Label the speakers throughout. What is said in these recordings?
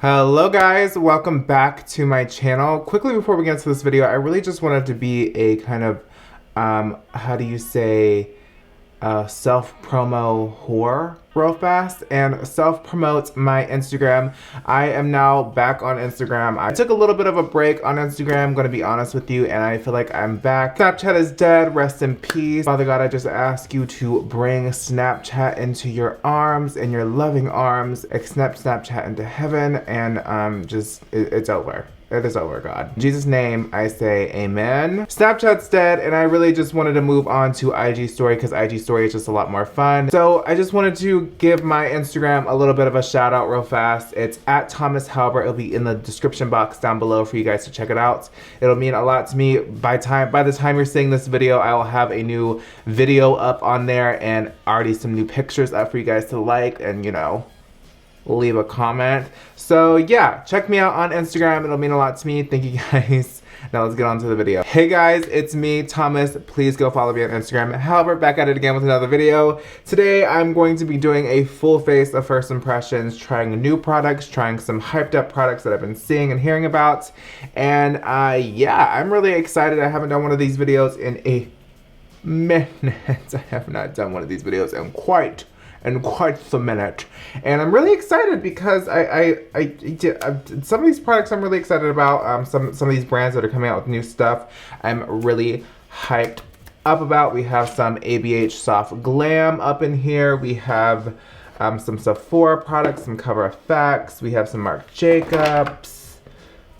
Speaker 1: Hello guys, welcome back to my channel. Quickly before we get into this video, I really just wanted to be a kind of, how do you say, self-promo whore real fast and self-promote my Instagram. I am now back on Instagram. I took a little bit of a break on Instagram, I'm gonna be honest with you, and I feel like I'm back. Snapchat is dead, rest in peace. Father God, I just ask you to bring Snapchat into your arms, in your loving arms, accept Snapchat into heaven, and it's over. It is over, God. In Jesus' name, I say amen. Snapchat's dead, and I really just wanted to move on to IG Story because IG Story is just a lot more fun. So I just wanted to give my Instagram a little bit of a shout out real fast. It's at Thomas Halbert. It'll be in the description box down below for you guys to check it out. It'll mean a lot to me. By the time you're seeing this video, I will have a new video up on there and already some new pictures up for you guys to like and, you know, leave a comment. So yeah, check me out on Instagram. It'll mean a lot to me. Thank you guys. Now let's get on to the video. Hey guys, it's me, Thomas. Please go follow me on Instagram. Halbert, back at it again with another video. Today I'm going to be doing a full face of first impressions, trying new products, trying some hyped up products that I've been seeing and hearing about. And yeah, I'm really excited. I haven't done one of these videos in a minute. I have not done one of these videos in quite some minute, and I'm really excited because some of these products I'm really excited about. Some of these brands that are coming out with new stuff I'm really hyped up about. We have some ABH Soft Glam up in here. We have some Sephora products, some Cover FX. We have some Marc Jacobs.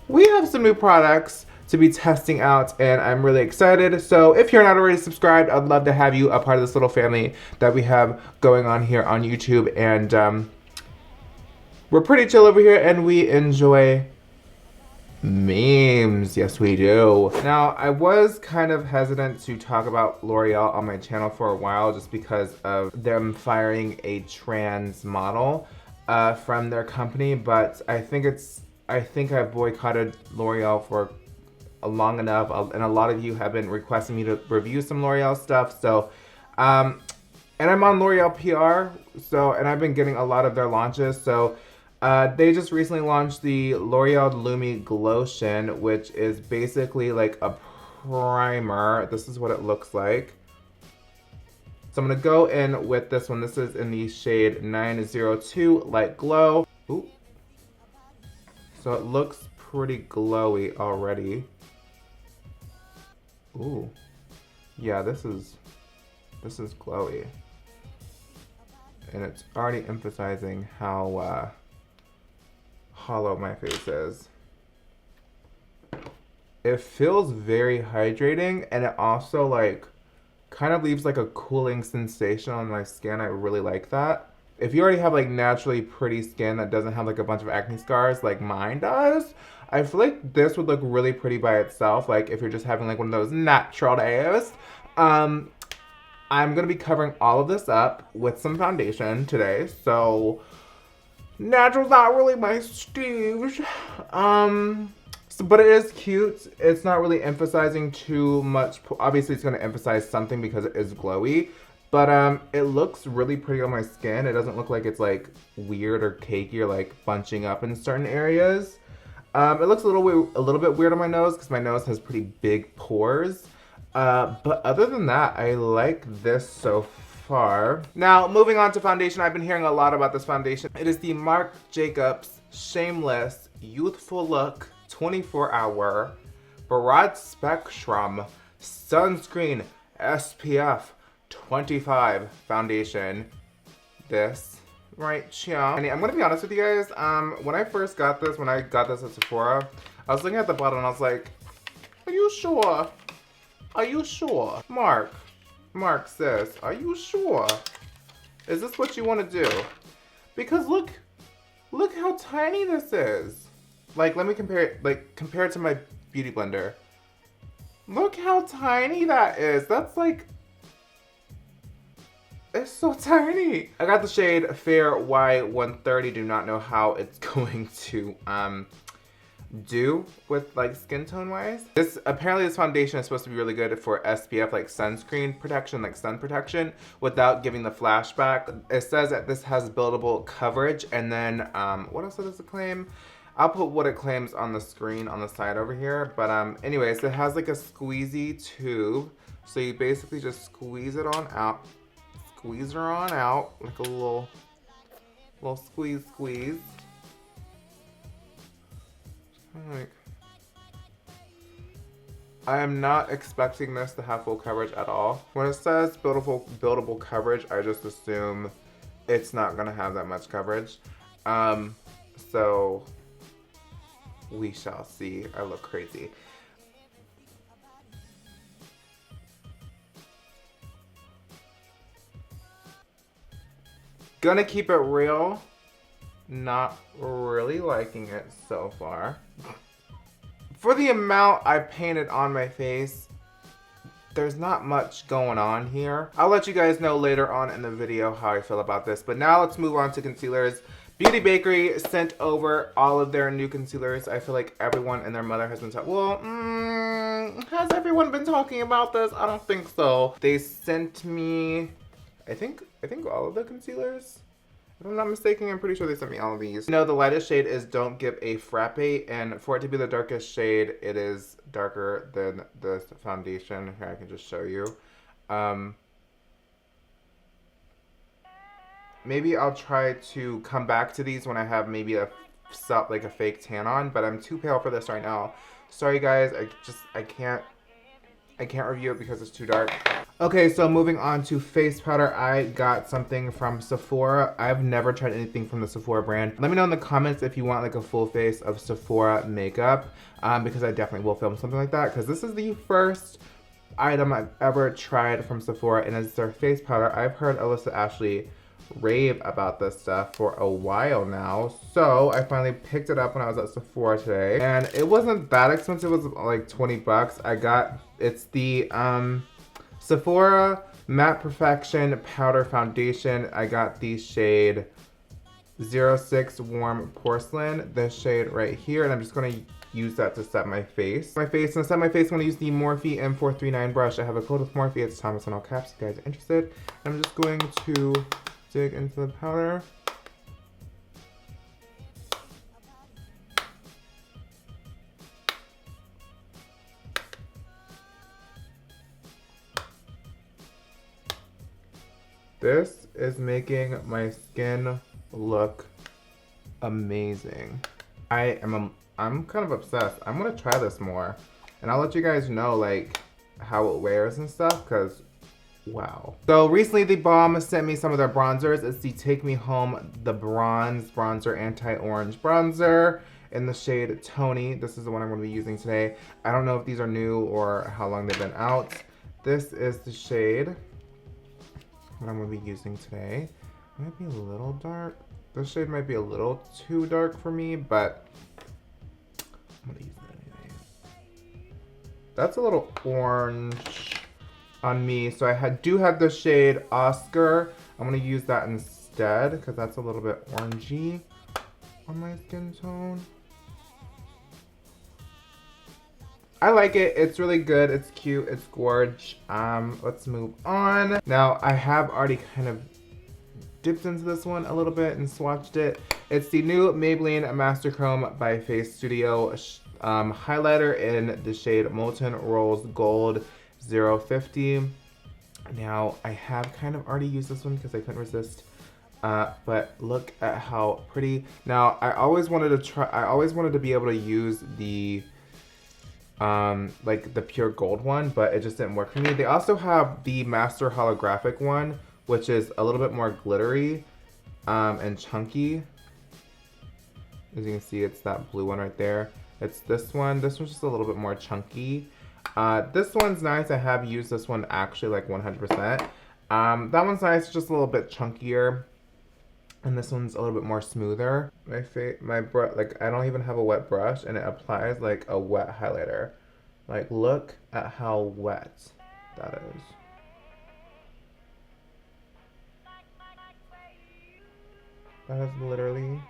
Speaker 1: We have some new products to be testing out, and I'm really excited. So if you're not already subscribed, I'd love to have you a part of this little family that we have going on here on YouTube. And we're pretty chill over here, and we enjoy memes. Yes, we do. Now, I was kind of hesitant to talk about L'Oreal on my channel for a while just because of them firing a trans model from their company, but I think I've boycotted L'Oreal for long enough, and a lot of you have been requesting me to review some L'Oreal stuff. So and I'm on L'Oreal PR, so, and I've been getting a lot of their launches. So they just recently launched the L'Oreal Lumi Glowin, which is basically like a primer. This is what it looks like. So I'm gonna go in with this one. This is in the shade 902 Light Glow. Ooh. So it looks pretty glowy already. Ooh, yeah, this is glowy, and it's already emphasizing how hollow my face is. It feels very hydrating, and it also like kind of leaves like a cooling sensation on my skin. I really like that. If you already have like naturally pretty skin that doesn't have like a bunch of acne scars like mine does, I feel like this would look really pretty by itself, like if you're just having like one of those natural days. I'm gonna be covering all of this up with some foundation today, so natural's not really my stooge. But it is cute. It's not really emphasizing too much. Obviously it's gonna emphasize something because it is glowy, but it looks really pretty on my skin. It doesn't look like it's like weird or cakey or like bunching up in certain areas. It looks a little bit weird on my nose because my nose has pretty big pores. But other than that, I like this so far. Now, moving on to foundation, I've been hearing a lot about this foundation. It is the Marc Jacobs Shameless Youthful Look 24-Hour Broad Spectrum Sunscreen SPF 25 foundation. This right here. And I'm gonna be honest with you guys, when I first got this, at Sephora, I was looking at the bottle and I was like, are you sure? Are you sure? Marc, sis, are you sure? Is this what you want to do? Because look how tiny this is. Like, let me compare it to my beauty blender. Look how tiny that is. That's like, it's so tiny. I got the shade Fair Y130. Do not know how it's going to do with like skin tone wise. Apparently this foundation is supposed to be really good for SPF, like sunscreen protection, like sun protection, without giving the flashback. It says that this has buildable coverage, and then what else does it claim? I'll put what it claims on the screen on the side over here. But anyways, it has like a squeezy tube, so you basically just squeeze it on out, squeeze her on out like a little squeeze. Like, I am not expecting this to have full coverage at all. When it says buildable coverage, I just assume it's not gonna have that much coverage. So we shall see. I look crazy. Gonna keep it real. Not really liking it so far. For the amount I painted on my face, there's not much going on here. I'll let you guys know later on in the video how I feel about this. But now let's move on to concealers. Beauty Bakery sent over all of their new concealers. I feel like everyone and their mother has been talking. Well, has everyone been talking about this? I don't think so. They sent me, I think all of the concealers. If I'm not mistaken, I'm pretty sure they sent me all of these. You know, the lightest shade is Don't Give a Frappe, and for it to be the darkest shade, it is darker than this foundation. Here, I can just show you. Maybe I'll try to come back to these when I have maybe a fake tan on, but I'm too pale for this right now. Sorry guys, I can't review it because it's too dark. Okay, so moving on to face powder, I got something from Sephora. I've never tried anything from the Sephora brand. Let me know in the comments if you want like a full face of Sephora makeup, because I definitely will film something like that, because this is the first item I've ever tried from Sephora, and it's their face powder. I've heard Alyssa Ashley rave about this stuff for a while now, so I finally picked it up when I was at Sephora today, and it wasn't that expensive. It was like 20 bucks. It's the Sephora Matte Perfection Powder Foundation. I got the shade 06 Warm Porcelain, this shade right here, and I'm just going to use that to set my face. And to set my face, I'm going to use the Morphe M439 brush. I have a code with Morphe. It's Thomas in all caps if you guys are interested. I'm just going to dig into the powder. This is making my skin look amazing. I'm kind of obsessed. I'm gonna try this more, and I'll let you guys know like how it wears and stuff, because wow. So recently the Balm sent me some of their bronzers. It's the Take Me Home the Bronze Bronzer Anti-Orange Bronzer in the shade Tony. This is the one I'm gonna be using today. I don't know if these are new or how long they've been out. This is the shade that I'm going to be using today. It might be a little dark. This shade might be a little too dark for me, but I'm going to use it anyways. That's a little orange on me, so I do have the shade Oscar. I'm going to use that instead because that's a little bit orangey on my skin tone. I like it. It's really good. It's cute. It's gorge. Let's move on. Now, I have already kind of dipped into this one a little bit and swatched it. It's the new Maybelline Master Chrome by Face Studio highlighter in the shade Molten Rose Gold 050. Now, I have kind of already used this one because I couldn't resist. But look at how pretty. Now, I always wanted to be able to use the like the pure gold one, but it just didn't work for me. They also have the Master Holographic one, which is a little bit more glittery and chunky. As you can see, it's that blue one right there. It's this one. This one's just a little bit more chunky. This one's nice. I have used this one actually like 100%. That one's nice, just a little bit chunkier. And this one's a little bit more smoother. Like I don't even have a wet brush, and it applies like a wet highlighter. Like look at how wet that is. That is literally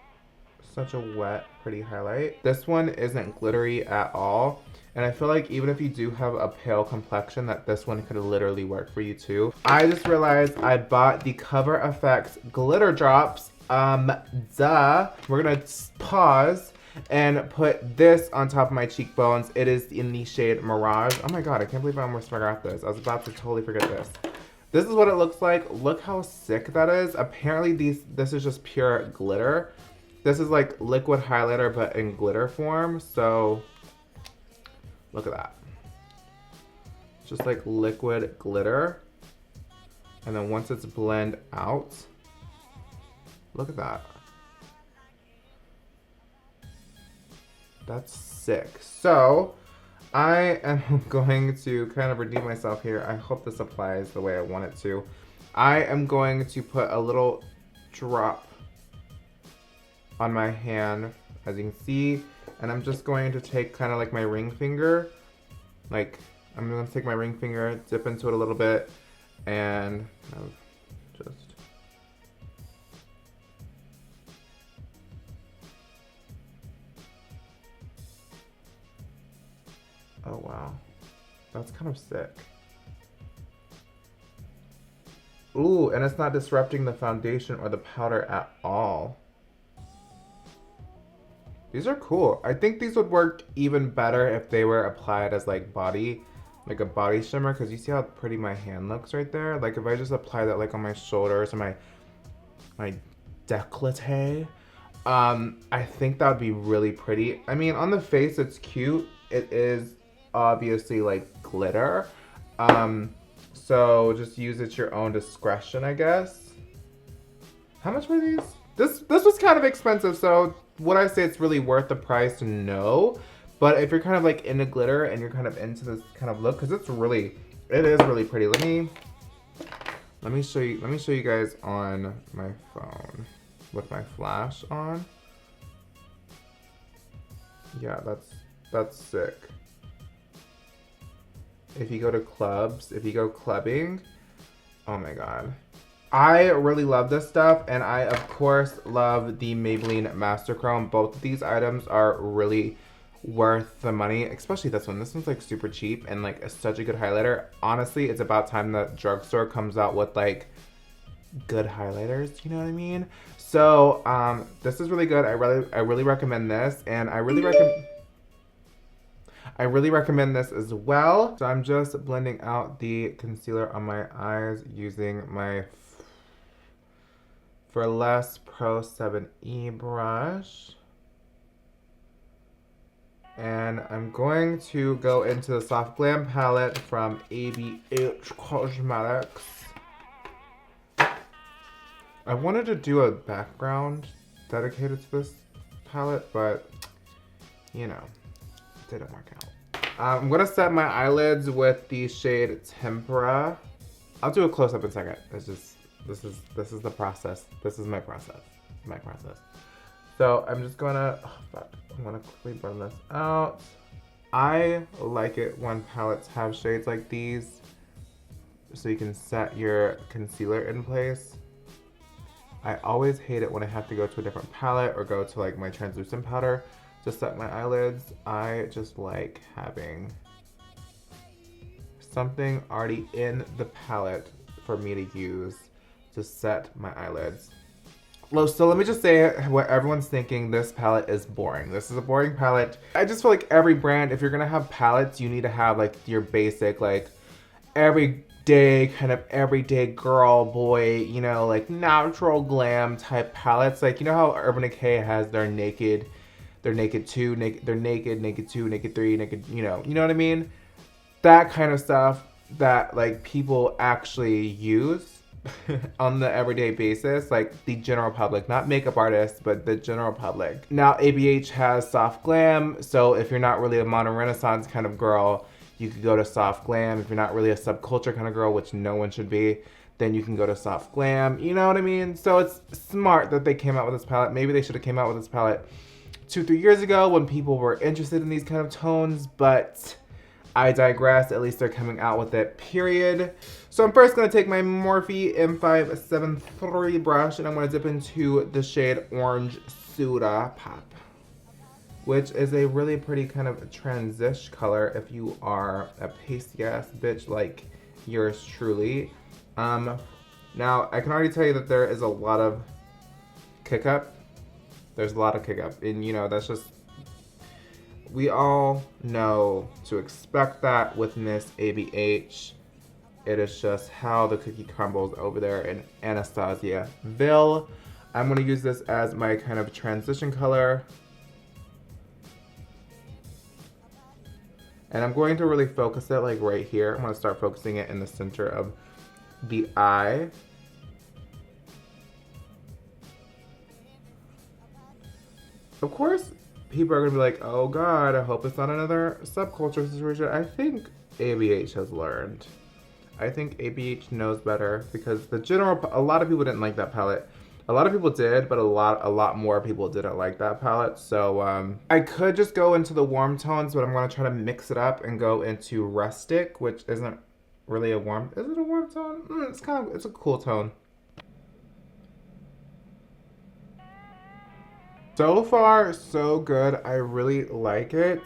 Speaker 1: such a wet, pretty highlight. This one isn't glittery at all. And I feel like even if you do have a pale complexion, that this one could literally work for you too. I just realized I bought the Cover FX glitter drops. Duh. We're gonna pause and put this on top of my cheekbones. It is in the shade Mirage. Oh my god, I can't believe I almost forgot this. I was about to totally forget this. This is what it looks like. Look how sick that is. Apparently this is just pure glitter. This is like liquid highlighter but in glitter form, so look at that. It's just like liquid glitter. And then once it's blended out, look at that. That's sick. So I am going to kind of redeem myself here. I hope this applies the way I want it to. I am going to put a little drop on my hand, as you can see, and I'm just going to take kind of like my ring finger, like I'm going to take my ring finger, dip into it a little bit, and just oh wow, that's kind of sick. Ooh, and it's not disrupting the foundation or the powder at all. These are cool. I think these would work even better if they were applied as like body, like a body shimmer, because you see how pretty my hand looks right there? Like if I just apply that like on my shoulders or my décolleté, I think that would be really pretty. I mean, on the face it's cute. It is obviously like glitter. So just use it your own discretion, I guess. How much were these? This was kind of expensive, so would I say it's really worth the price? No. But if you're kind of like into glitter and you're kind of into this kind of look, because it is really pretty. Let me show you guys on my phone with my flash on. Yeah, that's sick. If you go to clubs, if you go clubbing, oh my god. I really love this stuff, and I of course love the Maybelline Master Chrome. Both of these items are really worth the money, especially this one. This one's like super cheap and like such a good highlighter. Honestly, it's about time the drugstore comes out with like good highlighters, you know what I mean? So this is really good. I really recommend this, and I really recommend this as well. So I'm just blending out the concealer on my eyes using my Less Pro 7E brush. And I'm going to go into the Soft Glam palette from ABH Cosmetics. I wanted to do a background dedicated to this palette, but you know, it didn't work out. I'm gonna set my eyelids with the shade Tempera. I'll do a close-up in a second. It's just this is the process. This is my process. So I'm just gonna I'm gonna quickly burn this out. I like it when palettes have shades like these, so you can set your concealer in place. I always hate it when I have to go to a different palette or go to like my translucent powder to set my eyelids. I just like having something already in the palette for me to use to set my eyelids. So let me just say what everyone's thinking, this palette is boring. This is a boring palette. I just feel like every brand, if you're gonna have palettes, you need to have like your basic, like everyday, kind of everyday girl, boy, you know, like natural glam type palettes. Like, you know how Urban Decay has their naked 2, naked 2, naked 3, naked, you know what I mean? That kind of stuff that like people actually use on the everyday basis, like the general public, not makeup artists, but the general public. Now ABH has Soft Glam, so if you're not really a modern renaissance kind of girl, you could go to Soft Glam. If you're not really a subculture kind of girl, which no one should be, then you can go to Soft Glam, you know what I mean? So it's smart that they came out with this palette. Maybe they should have came out with this palette 2-3 years ago when people were interested in these kind of tones, but I digress. At least they're coming out with it, period. So I'm first going to take my Morphe M573 brush and I'm going to dip into the shade Orange Soda Pop, which is a really pretty kind of transition color if you are a pasty ass bitch like yours truly. Now I can already tell you that there is a lot of kick up. There's a lot of kick up, and you know, that's just, we all know to expect that with Miss ABH. It is just how the cookie crumbles over there in Anastasiaville. I'm gonna use this as my kind of transition color. And I'm going to really focus it like right here. I'm gonna start focusing it in the center of the eye. Of course, people are gonna be like, oh God, I hope it's not another subculture situation. I think ABH has learned. I think ABH knows better, because a lot of people didn't like that palette. A lot of people did, but a lot more people didn't like that palette. So I could just go into the warm tones, but I'm gonna try to mix it up and go into rustic, which isn't really a warm. Is it a warm tone? It's a cool tone. So far, so good. I really like it.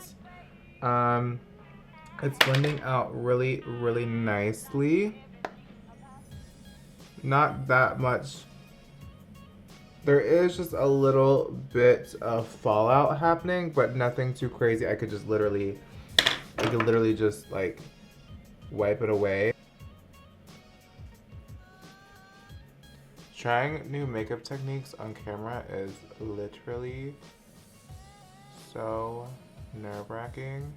Speaker 1: It's blending out really, really nicely. Not that much. There is just a little bit of fallout happening, but nothing too crazy. I could literally just like wipe it away. Trying new makeup techniques on camera is literally so nerve-wracking.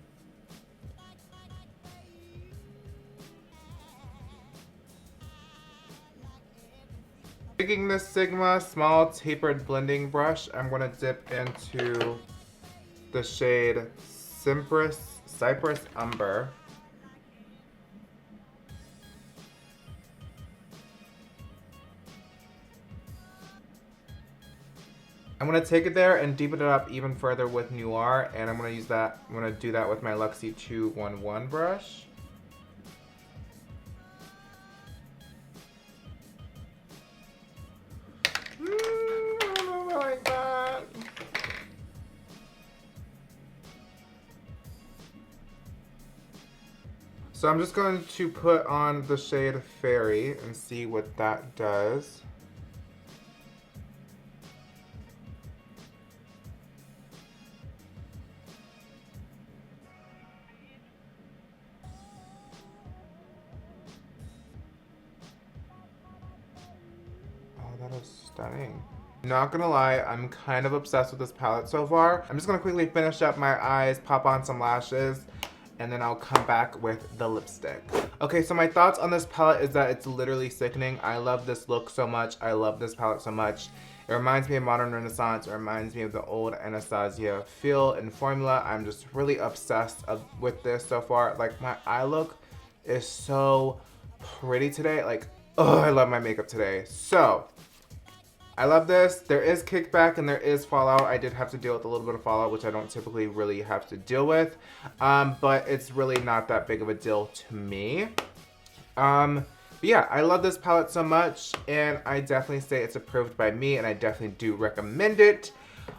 Speaker 1: Taking this Sigma small tapered blending brush, I'm going to dip into the shade Cypress Umber. I'm going to take it there and deepen it up even further with Noir, and I'm going to do that with my Luxie 211 brush. So I'm just going to put on the shade Fairy and see what that does. Oh, that is stunning. Not gonna lie, I'm kind of obsessed with this palette so far. I'm just gonna quickly finish up my eyes, pop on some lashes, and then I'll come back with the lipstick. Okay, so my thoughts on this palette is that it's literally sickening. I love this look so much. I love this palette so much. It reminds me of Modern Renaissance. It reminds me of the old Anastasia feel and formula. I'm just really obsessed with this so far. Like, my eye look is so pretty today. Like, oh, I love my makeup today. So, I love this. There is kickback and there is fallout. I did have to deal with a little bit of fallout, which I don't typically really have to deal with. But it's really not that big of a deal to me. But yeah, I love this palette so much, and I definitely say it's approved by me, and I definitely do recommend it.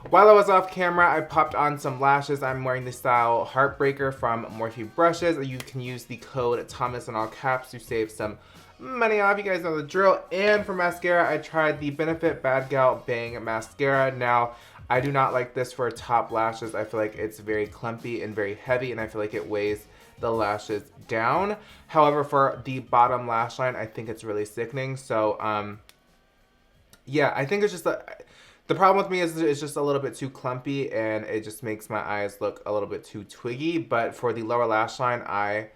Speaker 1: While I was off camera, I popped on some lashes. I'm wearing the style Heartbreaker from Morphe Brushes. You can use the code Thomas in all caps to save some money off. You guys know the drill. And for mascara, I tried the Benefit Bad Gal Bang Mascara. Now, I do not like this for top lashes. I feel like it's very clumpy and very heavy, and I feel like it weighs the lashes down. However, for the bottom lash line, I think it's really sickening. So, yeah, I think it's just the problem with me is it's just a little bit too clumpy, and it just makes my eyes look a little bit too twiggy. But for the lower lash line, I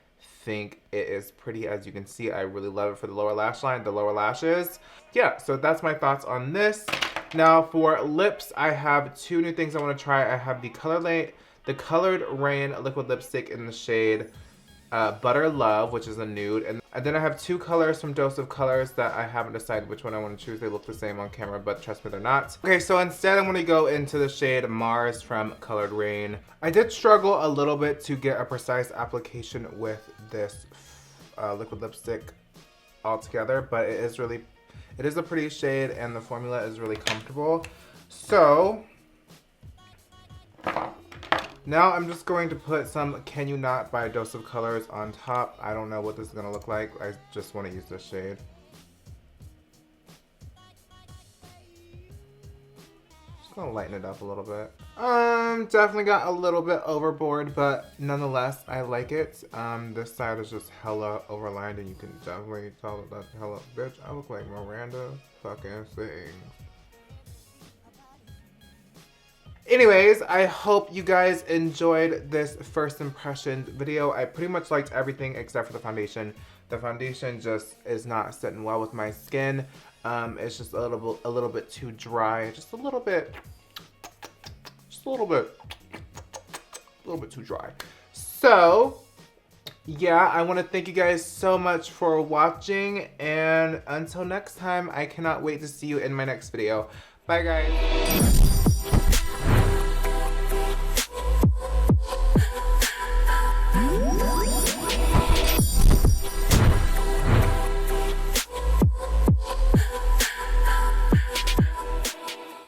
Speaker 1: think it is pretty. As you can see, I really love it for the lower lash line, the lower lashes. Yeah, so that's my thoughts on this. Now for lips, I have two new things I want to try. I have the Colored Rain liquid lipstick in the shade Butter Love, which is a nude. And then I have two colors from Dose of Colors that I haven't decided which one I want to choose. They look the same on camera, but trust me, they're not. Okay, so instead I'm going to go into the shade Mars from Colored Rain. I did struggle a little bit to get a precise application with this liquid lipstick altogether, but it is a pretty shade, and the formula is really comfortable. So Now I'm just going to put some Can You Not by Dose of Colors on top. I don't know what this is gonna look like. I just want to use this shade. Just gonna lighten it up a little bit. Definitely got a little bit overboard, but nonetheless, I like it. This side is just hella overlined, and you can definitely tell that that's hella, bitch, I look like Miranda fucking sings. Anyways, I hope you guys enjoyed this first impression video. I pretty much liked everything except for the foundation. The foundation just is not sitting well with my skin. It's just a little bit too dry. Just a little bit too dry. So, yeah, I want to thank you guys so much for watching, and until next time, I cannot wait to see you in my next video. Bye, guys.